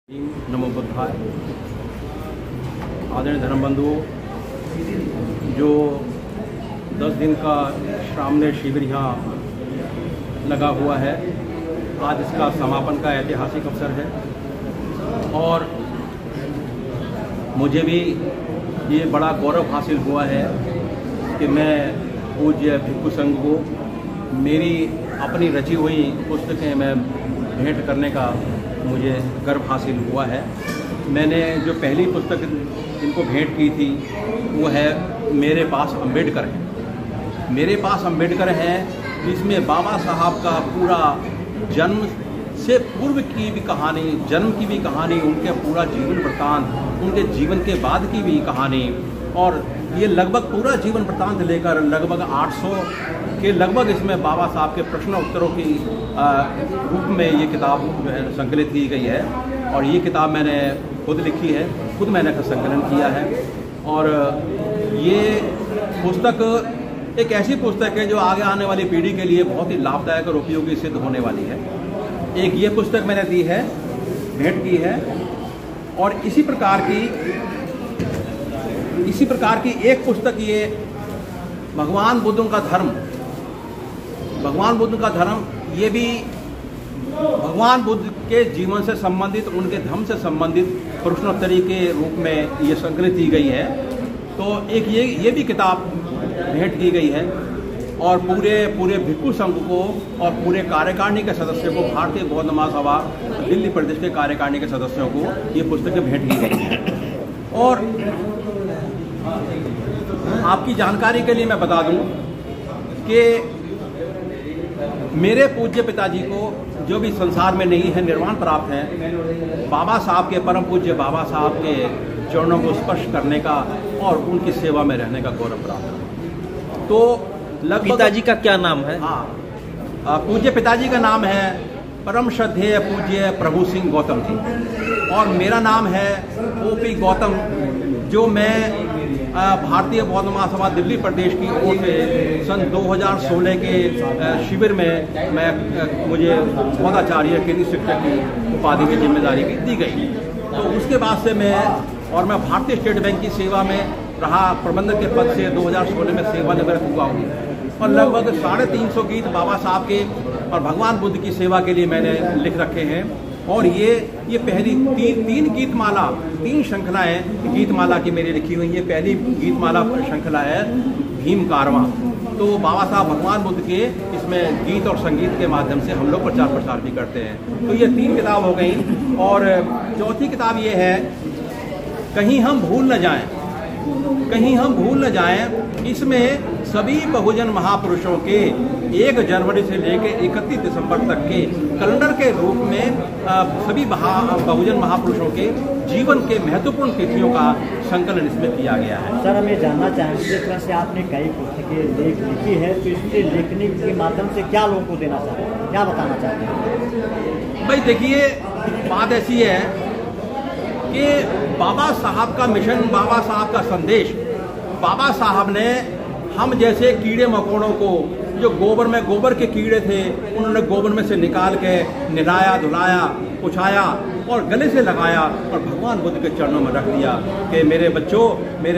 नमो बुद्धाय। आदरणीय धर्म बंधुओं, जो 10 दिन का श्रामणेर शिविर यहाँ लगा हुआ है, आज इसका समापन का ऐतिहासिक अवसर है और मुझे भी ये बड़ा गौरव हासिल हुआ है कि मैं पूज्य भिक्षु संघ को मेरी अपनी रची हुई पुस्तकें मैं भेंट करने का मुझे गर्व हासिल हुआ है। मैंने जो पहली पुस्तक इनको भेंट की थी वो है मेरे पास अम्बेडकर है। मेरे पास अम्बेडकर है, जिसमें बाबा साहब का पूरा जन्म से पूर्व की भी कहानी, जन्म की भी कहानी, उनके पूरा जीवन वृत्तांत, उनके जीवन के बाद की भी कहानी, और ये लगभग पूरा जीवन वृत्तांत लेकर लगभग 800 के लगभग इसमें बाबा साहब के प्रश्न उत्तरों की रूप में ये किताब जो है संकलित की गई है। और ये किताब मैंने खुद लिखी है, खुद मैंने संकलन किया है। और ये पुस्तक एक ऐसी पुस्तक है जो आगे आने वाली पीढ़ी के लिए बहुत ही लाभदायक और उपयोगी सिद्ध होने वाली है। एक ये पुस्तक मैंने दी है, भेंट की है, और इसी प्रकार की एक पुस्तक ये भगवान बुद्ध का धर्म, ये भी भगवान बुद्ध के जीवन से संबंधित, उनके धर्म से संबंधित प्रश्नोत्तरी के रूप में ये संकलित की गई है। तो एक ये भी किताब भेंट की गई है और पूरे भिक्षु संघ को और पूरे कार्यकारिणी के सदस्यों को, भारतीय बौद्ध महासभा दिल्ली प्रदेश के कार्यकारिणी के सदस्यों को ये पुस्तकें भेंट की गई है। और आपकी जानकारी के लिए मैं बता दूं कि मेरे पूज्य पिताजी को, जो भी संसार में नहीं है, निर्वाण प्राप्त है, बाबा साहब के, परम पूज्य बाबा साहब के चरणों को स्पर्श करने का और उनकी सेवा में रहने का गौरव प्राप्त है। तो लगभग पिताजी का क्या नाम है? हाँ, पूज्य पिताजी का नाम है परम श्रद्धेय पूज्य प्रभु सिंह गौतम जी, और मेरा नाम है ओपी गौतम, जो मैं भारतीय बौद्ध महासभा दिल्ली प्रदेश की ओर से सन 2016 के शिविर में मुझे बौद्धाचार्य केंद्रीय शिक्षक की उपाधि की जिम्मेदारी भी दी गई। तो उसके बाद से मैं भारतीय स्टेट बैंक की सेवा में रहा, प्रबंधक के पद से 2016 में सेवानिवृत्त हुआ हूँ, और लगभग 350 गीत बाबा साहब के और भगवान बुद्ध की सेवा के लिए मैंने लिख रखे हैं। और ये पहली तीन श्रृंखलाएं गीतमाला की मेरी लिखी हुई। ये पहली गीतमाला श्रृंखला है भीम कारवां। तो बाबा साहब भगवान बुद्ध के इसमें गीत और संगीत के माध्यम से हम लोग प्रचार प्रसार भी करते हैं। तो ये 3 किताब हो गई। और चौथी किताब ये है कहीं हम भूल न जाएं। इसमें सभी बहुजन महापुरुषों के 1 जनवरी से लेकर 31 दिसंबर तक के कैलेंडर के रूप में सभी बहुजन महापुरुषों के जीवन के महत्वपूर्ण तिथियों का संकलन इसमें किया गया है। सर, हम ये जानना चाहेंगे, जिस तरह से आपने कई पुस्तकें लिखी है, तो इसके लिखने के माध्यम से क्या लोगों को देना चाहते हैं, क्या बताना चाहते हैं? भाई देखिए, बात ऐसी है कि बाबा साहब का मिशन, बाबा साहब का संदेश, बाबा साहब ने हम जैसे कीड़े मकोड़ों को, जो गोबर के कीड़े थे, उन्होंने गोबर में से निकाल के नहलाया, धुलाया, पुछाया और गले से लगाया और भगवान बुद्ध के चरणों में रख दिया कि मेरे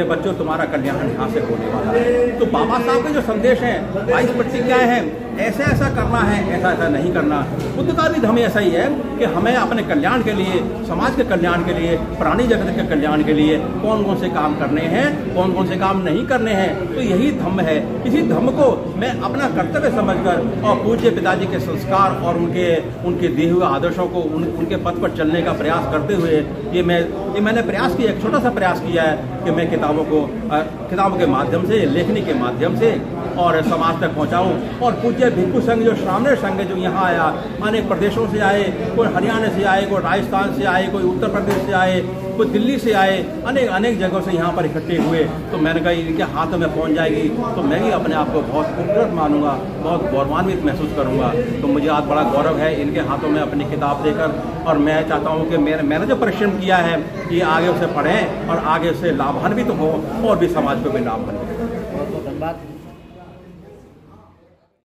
बच्चों तुम्हारा कल्याण यहाँ से होने वाला है। तो बाबा साहब के जो संदेश हैं, 22 प्रतिज्ञाएं हैं, ऐसा करना है, ऐसा नहीं करना। बुद्ध का भी धर्म ऐसा ही है कि हमें अपने कल्याण के लिए, समाज के कल्याण के लिए, प्राणी जगत के कल्याण के लिए कौन से काम करने हैं, कौन से काम नहीं करने हैं। तो यही धर्म है। इसी धर्म को मैं अपना कर्तव्य समझकर और पूज्य पिताजी के संस्कार और उनके दिए हुए आदर्शों को, उनके पथ पर चलने का प्रयास करते हुए ये मैंने प्रयास किया, एक छोटा सा प्रयास किया है कि मैं किताबों के माध्यम से, लेखनी के माध्यम से और समाज तक पहुंचाऊं। और पूज्य भिक्षु संघ, जो श्रामणेर संघ है, जो यहाँ आया, अनेक प्रदेशों से आए, कोई हरियाणा से आए, कोई राजस्थान से आए, कोई उत्तर प्रदेश से आए, कोई दिल्ली से आए, अनेक जगहों से यहाँ पर इकट्ठे हुए। तो मैंने कहा इनके हाथों में पहुँच जाएगी तो मैं भी अपने आप को बहुत खूबसूरत मानूंगा, बहुत गौरवान्वित महसूस करूँगा। तो मुझे आज बड़ा गौरव है इनके हाथों में अपनी किताब देकर, और मैं चाहता हूँ कि मैंने जो परिश्रम किया है ये आगे उसे पढ़ें और आगे से लाभान्वित हो और भी समाज को भी लाभ बने। बहुत धन्यवाद।